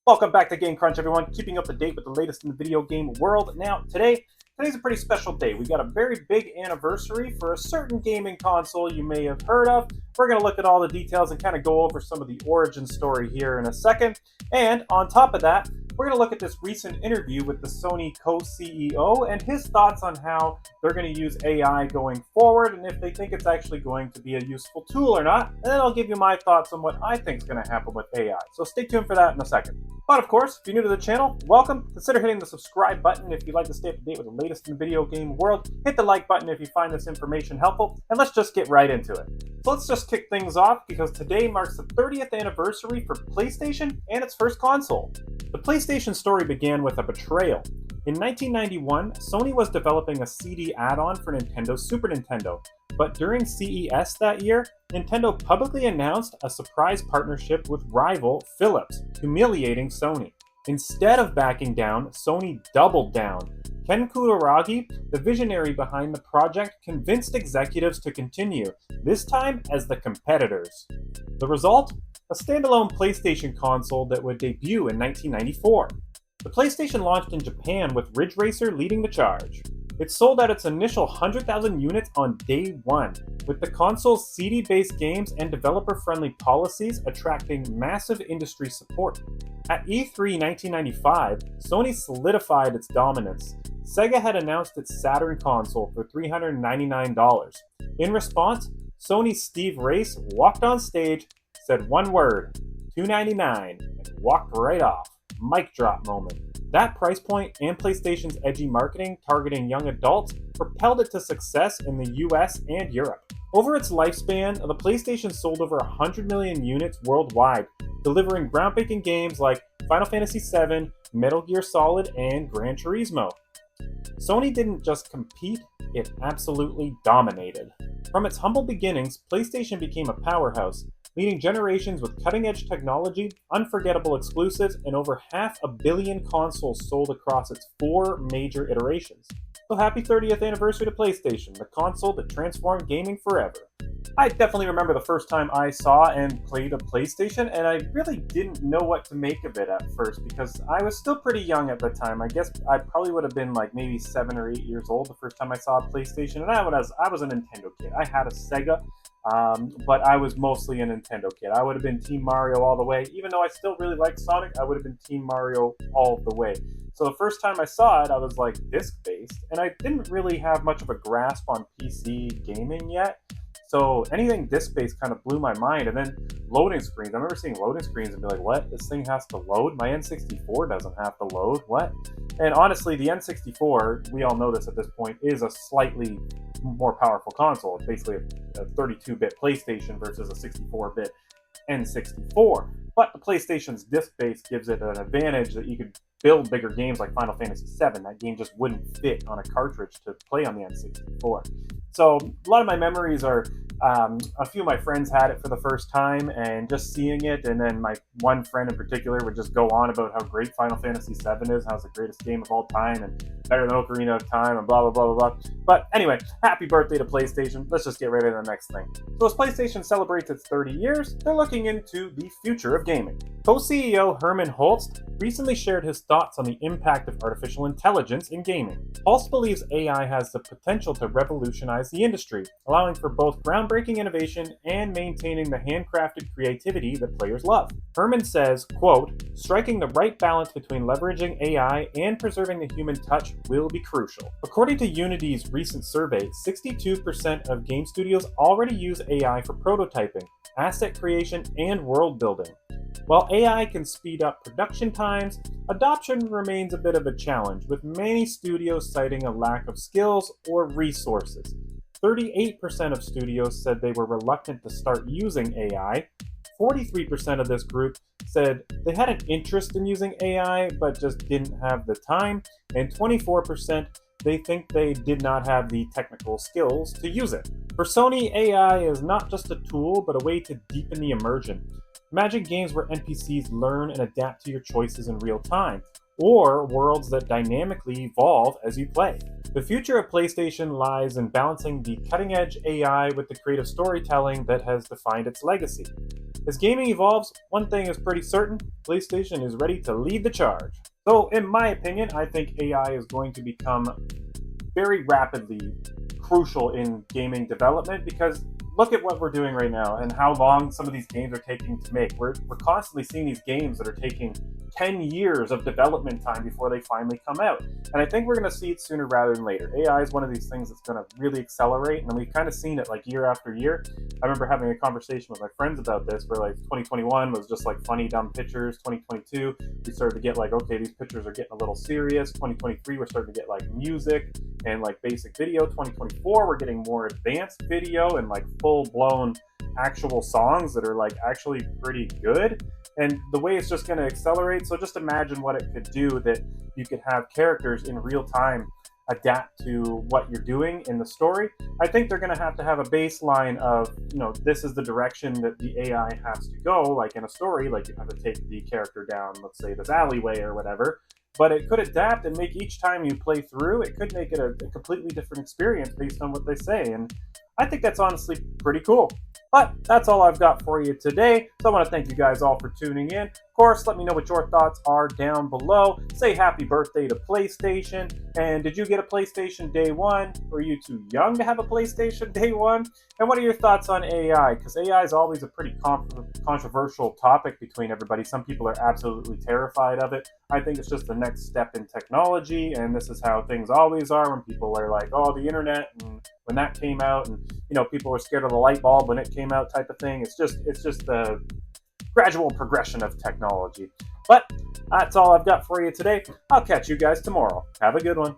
Welcome back to Game Crunch, everyone. Keeping up to date with the latest in the video game world. Now, today's a pretty special day. We got a very big anniversary for a certain gaming console you may have heard of. We're going to look at all the details and kind of go over some of the origin story here in a second. And on top of that, we're going to look at this recent interview with the Sony co-CEO and his thoughts on how they're going to use AI going forward and if they think it's actually going to be a useful tool or not. And then I'll give you my thoughts on what I think is going to happen with AI. So stay tuned for that in a second. But of course, if you're new to the channel, welcome. Consider hitting the subscribe button if you'd like to stay up to date with the latest in the video game world. Hit the like button if you find this information helpful. And let's just get right into it. So let's just kick things off because today marks the 30th anniversary for PlayStation and its first console. The PlayStation story began with a betrayal. In 1991, Sony was developing a CD add-on for Nintendo Super Nintendo, but during CES that year, Nintendo publicly announced a surprise partnership with rival Philips, humiliating Sony. Instead of backing down, Sony doubled down. Ken Kutaragi, the visionary behind the project, convinced executives to continue, this time as the competitors. The result? A standalone PlayStation console that would debut in 1994. The PlayStation launched in Japan with Ridge Racer leading the charge. It sold out its initial 100,000 units on day one, with the console's CD-based games and developer-friendly policies attracting massive industry support. At E3 1995, Sony solidified its dominance. Sega had announced its Saturn console for $399. In response, Sony's Steve Race walked on stage, said one word, $299, and walked right off. Mic drop moment. That price point and PlayStation's edgy marketing targeting young adults propelled it to success in the US and Europe. Over its lifespan, the PlayStation sold over 100 million units worldwide, delivering groundbreaking games like Final Fantasy VII, Metal Gear Solid, and Gran Turismo. Sony didn't just compete, it absolutely dominated. From its humble beginnings, PlayStation became a powerhouse, leading generations with cutting-edge technology, unforgettable exclusives, and over 500 million consoles sold across its 4 major iterations. So happy 30th anniversary to PlayStation, the console that transformed gaming forever. I definitely remember the first time I saw and played a PlayStation, and I really didn't know what to make of it at first because I was still pretty young at the time. I guess I probably would have been like maybe 7 or 8 years old the first time I saw a PlayStation, and I was a Nintendo kid. I had a Sega, but I was mostly a Nintendo kid. I would have been Team Mario all the way. Even though I still really liked Sonic, I would have been Team Mario all the way. So the first time I saw it, I was like disc-based, and I didn't really have much of a grasp on PC gaming yet. So anything disc-based kind of blew my mind. And then loading screens. I remember seeing loading screens and be like, what? This thing has to load? My N64 doesn't have to load? What? And honestly, the N64, we all know this at this point, is a slightly more powerful console. It's basically a 32-bit PlayStation versus a 64-bit N64. But the PlayStation's disc-base gives it an advantage that you could build bigger games like Final Fantasy VII. That game just wouldn't fit on a cartridge to play on the N64. So a lot of my memories are a few of my friends had it for the first time and just seeing it, and then my one friend in particular would just go on about how great Final Fantasy VII is, how it's the greatest game of all time and better than Ocarina of Time and blah, blah, blah, blah, blah. But anyway, happy birthday to PlayStation. Let's just get right into the next thing. So as PlayStation celebrates its 30 years, they're looking into the future of gaming. Co-CEO Herman Holst recently shared his thoughts on the impact of artificial intelligence in gaming. Holst believes AI has the potential to revolutionize the industry, allowing for both groundbreaking innovation and maintaining the handcrafted creativity that players love. Herman says, quote, striking the right balance between leveraging AI and preserving the human touch will be crucial. According to Unity's recent survey, 62% of game studios already use AI for prototyping, asset creation, and world building. While AI can speed up production times, adoption remains a bit of a challenge, with many studios citing a lack of skills or resources. 38% of studios said they were reluctant to start using AI. 43% of this group said they had an interest in using AI but just didn't have the time, and 24% they think they did not have the technical skills to use it. For Sony, AI is not just a tool but a way to deepen the immersion. Imagine games where NPCs learn and adapt to your choices in real time, or worlds that dynamically evolve as you play. The future of PlayStation lies in balancing the cutting-edge AI with the creative storytelling that has defined its legacy. As gaming evolves, one thing is pretty certain: PlayStation is ready to lead the charge. So, in my opinion, I think AI is going to become very rapidly crucial in gaming development because look at what we're doing right now and how long some of these games are taking to make. We're constantly seeing these games that are taking 10 years of development time before they finally come out. And I think we're going to see it sooner rather than later. AI is one of these things that's going to really accelerate, and we've kind of seen it like year after year. I remember having a conversation with my friends about this where like 2021 was just like funny, dumb pictures. 2022, we started to get like, okay, these pictures are getting a little serious. 2023, we're starting to get like music and like basic video. 2024, we're getting more advanced video and like full-blown actual songs that are like actually pretty good. And the way it's just going to accelerate, so just imagine what it could do, that you could have characters in real time adapt to what you're doing in the story. I think they're going to have a baseline of, this is the direction that the AI has to go, like in a story, like you have to take the character down, let's say this alleyway or whatever. But it could adapt and make each time you play through, it could make it a completely different experience based on what they say. And I think that's honestly pretty cool. But that's all I've got for you today. So I want to thank you guys all for tuning in. Of course, let me know what your thoughts are down below. Say happy birthday to PlayStation. And did you get a PlayStation day one? Were you too young to have a PlayStation day one? And what are your thoughts on AI? Because AI is always a pretty controversial topic between everybody. Some people are absolutely terrified of it. I think it's just the next step in technology, and this is how things always are when people are like, oh, the internet, and when that came out, and people were scared of the light bulb when it came out type of thing. It's just the gradual progression of technology. But that's all I've got for you today. I'll catch you guys tomorrow. Have a good one.